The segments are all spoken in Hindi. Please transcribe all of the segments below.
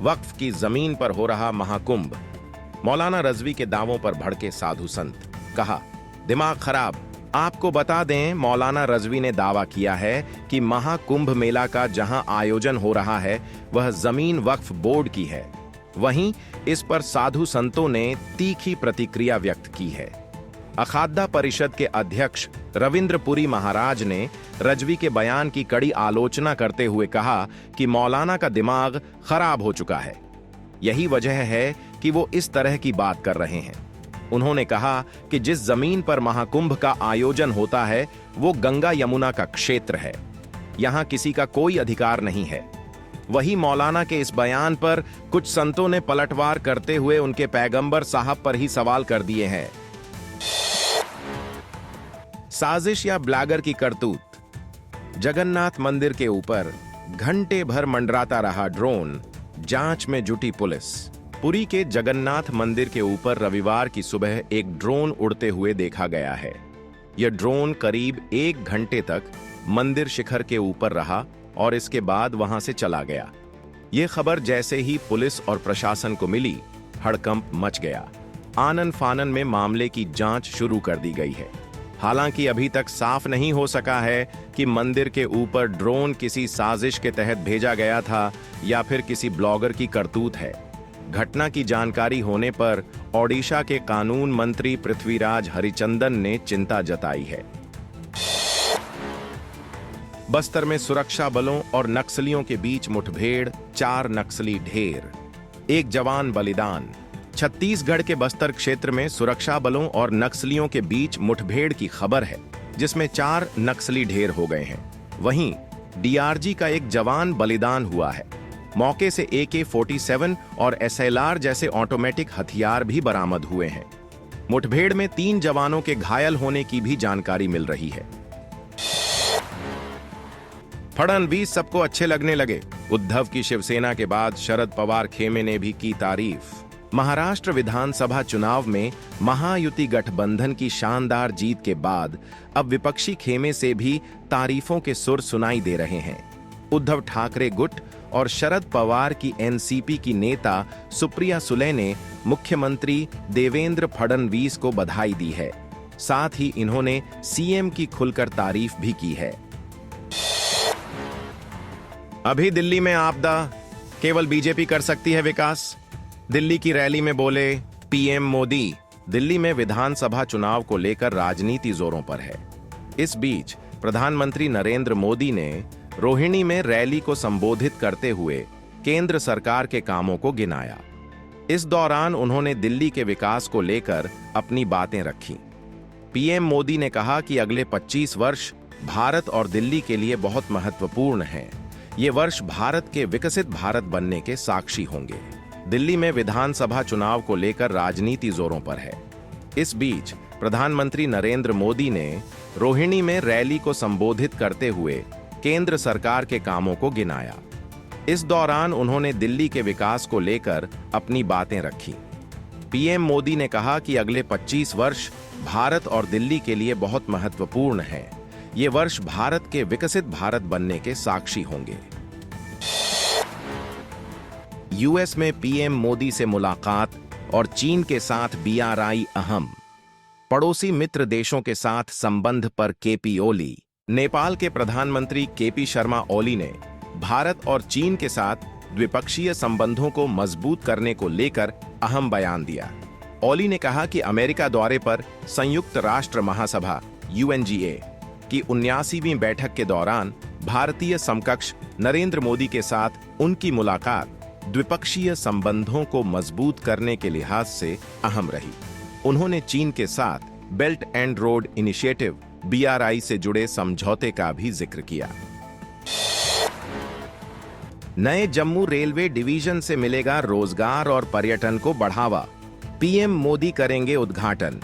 वक्फ की जमीन पर हो रहा महाकुंभ। मौलाना रजवी के दावों पर भड़के साधु संत, कहा दिमाग खराब। आपको बता दें, मौलाना रजवी ने दावा किया है कि महाकुंभ मेला का जहां आयोजन हो रहा है वह जमीन वक्फ बोर्ड की है। वहीं इस पर साधु संतों ने तीखी प्रतिक्रिया व्यक्त की है। अखादा परिषद के अध्यक्ष रविंद्र पुरी महाराज ने रजवी के बयान की कड़ी आलोचना करते हुए कहा कि मौलाना का दिमाग खराब हो चुका है। यही वजह है कि वो इस तरह की बात कर रहे हैं। उन्होंने कहा कि जिस जमीन पर महाकुंभ का आयोजन होता है वो गंगा यमुना का क्षेत्र है, यहां किसी का कोई अधिकार नहीं है। वही मौलाना के इस बयान पर कुछ संतों ने पलटवार करते हुए उनके पैगंबर साहब पर ही सवाल कर दिए हैं। साजिश या ब्लैगर की करतूत। जगन्नाथ मंदिर के ऊपर घंटे भर मंडराता रहा ड्रोन, जांच में जुटी पुलिस। पुरी के जगन्नाथ मंदिर के ऊपर रविवार की सुबह एक ड्रोन उड़ते हुए देखा गया है। यह ड्रोन करीब 1 घंटे तक मंदिर शिखर के ऊपर रहा और इसके बाद वहां से चला गया। यह खबर जैसे ही पुलिस और प्रशासन को मिली, हड़कंप मच गया। आनन फानन में मामले की जांच शुरू कर दी गई है। हालांकि अभी तक साफ नहीं हो सका है कि मंदिर के ऊपर ड्रोन किसी साजिश के तहत भेजा गया था या फिर किसी ब्लॉगर की करतूत है। घटना की जानकारी होने पर ओडिशा के कानून मंत्री पृथ्वीराज हरिचंदन ने चिंता जताई है। बस्तर में सुरक्षा बलों और नक्सलियों के बीच मुठभेड़, 4 नक्सली ढेर, 1 जवान बलिदान। छत्तीसगढ़ के बस्तर क्षेत्र में सुरक्षा बलों और नक्सलियों के बीच मुठभेड़ की खबर है, जिसमें 4 नक्सली ढेर हो गए हैं। वहीं डीआरजी का 1 जवान बलिदान हुआ है। मौके से AK-47 और SLR जैसे ऑटोमेटिक हथियार भी बरामद हुए हैं। मुठभेड़ में 3 जवानों के घायल होने की भी जानकारी मिल रही है। फडणवीस सबको अच्छे लगने लगे। उद्धव की शिवसेना के बाद शरद पवार खेमे ने भी की तारीफ। महाराष्ट्र विधानसभा चुनाव में महायुति गठबंधन की शानदार जीत के बाद अब विपक्षी खेमे से भी तारीफों के सुर सुनाई दे रहे हैं। उद्धव ठाकरे गुट और शरद पवार की एनसीपी की नेता सुप्रिया सुले ने मुख्यमंत्री देवेंद्र फडणवीस को बधाई दी है। साथ ही इन्होंने सीएम की खुलकर तारीफ भी की है। अभी दिल्ली में आपदा, केवल बीजेपी कर सकती है विकास। दिल्ली की रैली में बोले पीएम मोदी। दिल्ली में विधानसभा चुनाव को लेकर राजनीति जोरों पर है। इस बीच प्रधानमंत्री नरेंद्र मोदी ने रोहिणी में रैली को संबोधित करते हुए केंद्र सरकार के कामों को गिनाया। इस दौरान उन्होंने दिल्ली के विकास को लेकर अपनी बातें रखी। पीएम मोदी ने कहा कि अगले 25 वर्ष भारत और दिल्ली के लिए बहुत महत्वपूर्ण हैं। ये वर्ष भारत के विकसित भारत बनने के साक्षी होंगे। दिल्ली में विधानसभा चुनाव को लेकर राजनीति जोरों पर है। इस बीच प्रधानमंत्री नरेंद्र मोदी ने रोहिणी में रैली को संबोधित करते हुए केंद्र सरकार के कामों को गिनाया। इस दौरान उन्होंने दिल्ली के विकास को लेकर अपनी बातें रखी। पीएम मोदी ने कहा कि अगले 25 वर्ष भारत और दिल्ली के लिए बहुत महत्वपूर्ण हैं। ये वर्ष भारत के विकसित भारत बनने के साक्षी होंगे। यूएस में पीएम मोदी से मुलाकात और चीन के साथ BRI अहम। पड़ोसी मित्र देशों के साथ संबंध पर केपी ओली। नेपाल के प्रधानमंत्री केपी शर्मा ओली ने भारत और चीन के साथ द्विपक्षीय संबंधों को मजबूत करने को लेकर अहम बयान दिया। ओली ने कहा कि अमेरिका दौरे पर संयुक्त राष्ट्र महासभा UNGA की 79वीं बैठक के दौरान भारतीय समकक्ष नरेंद्र मोदी के साथ उनकी मुलाकात द्विपक्षीय संबंधों को मजबूत करने के लिहाज से अहम रही। उन्होंने चीन के साथ belt and road initiative BRI से जुड़े समझौते का भी जिक्र किया। नए जम्मू रेलवे डिवीजन से मिलेगा रोजगार और पर्यटन को बढ़ावा। पीएम मोदी करेंगे उद्घाटन।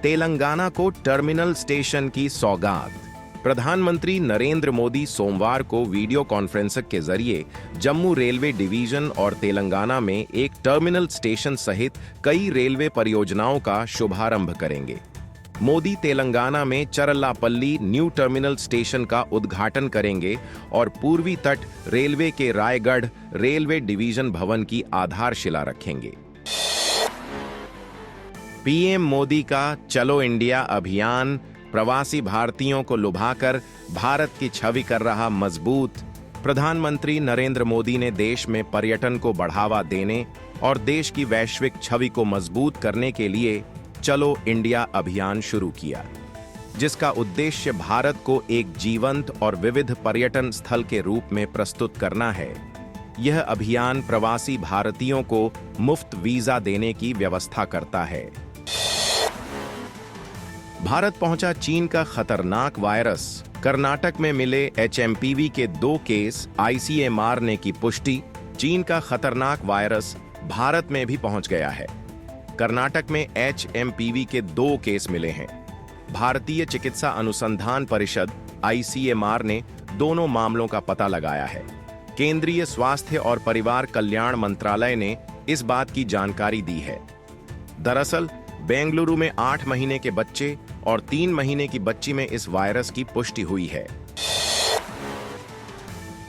तेलंगाना को टर्मिनल स्टेशन की सौगात। प्रधानमंत्री नरेंद्र मोदी सोमवार को वीडियो कॉन्फ्रेंसिंग के जरिए जम्मू रेलवे डिवीजन और तेलंगाना में एक टर्मिनल स्टेशन सहित कई रेलवे परियोजनाओं का शुभारंभ करेंगे। मोदी तेलंगाना में चरल्लापल्ली न्यू टर्मिनल स्टेशन का उद्घाटन करेंगे और पूर्वी तट रेलवे के रायगढ़ रेलवे डिवीजन भवन की आधारशिला रखेंगे। पीएम मोदी का चलो इंडिया अभियान प्रवासी भारतीयों को लुभाकर भारत की छवि कर रहा मजबूत। प्रधानमंत्री नरेंद्र मोदी ने देश में पर्यटन को बढ़ावा देने और देश की वैश्विक छवि को मजबूत करने के लिए चलो इंडिया अभियान शुरू किया, जिसका उद्देश्य भारत को एक जीवंत और विविध पर्यटन स्थल के रूप में प्रस्तुत करना है। यह अभियान प्रवासी भारतीयों को मुफ्त वीजा देने की व्यवस्था करता है। भारत पहुंचा चीन का खतरनाक वायरस। कर्नाटक में मिले HMPV के 2 केस, ICMR ने की पुष्टि। चीन का खतरनाक वायरस भारत में भी पहुंच गया है। कर्नाटक में HMPV के 2 केस मिले हैं। भारतीय चिकित्सा अनुसंधान परिषद ICMR ने दोनों मामलों का पता लगाया है। केंद्रीय स्वास्थ्य और परिवार कल्याण मंत्रालय ने इस बात की जानकारी दी है। दरअसल बेंगलुरु में 8 महीने के बच्चे और 3 महीने की बच्ची में इस वायरस की पुष्टि हुई है।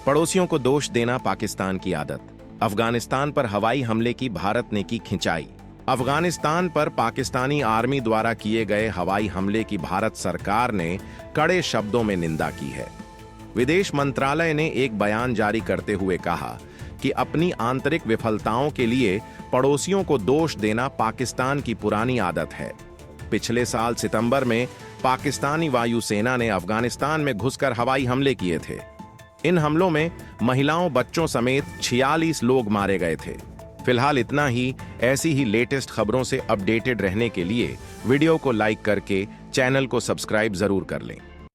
पड़ोसियों को दोष देना पाकिस्तान की आदत। अफगानिस्तान पर हवाई हमले की भारत ने की खिंचाई। अफगानिस्तान पर पाकिस्तानी आर्मी द्वारा किए गए हवाई हमले की भारत सरकार ने कड़े शब्दों में निंदा की है। विदेश मंत्रालय ने एक बयान जारी करते हुए कहा कि अपनी आंतरिक विफलताओं के लिए पड़ोसियों को दोष देना पाकिस्तान की पुरानी आदत है। पिछले साल सितंबर में पाकिस्तानी वायुसेना ने अफगानिस्तान में घुसकर हवाई हमले किए थे। इन हमलों में महिलाओं, बच्चों समेत 46 लोग मारे गए थे। फिलहाल इतना ही। ऐसी ही लेटेस्ट खबरों से अपडेटेड रहने के लिए वीडियो को लाइक करके चैनल को सब्सक्राइब जरूर कर लें।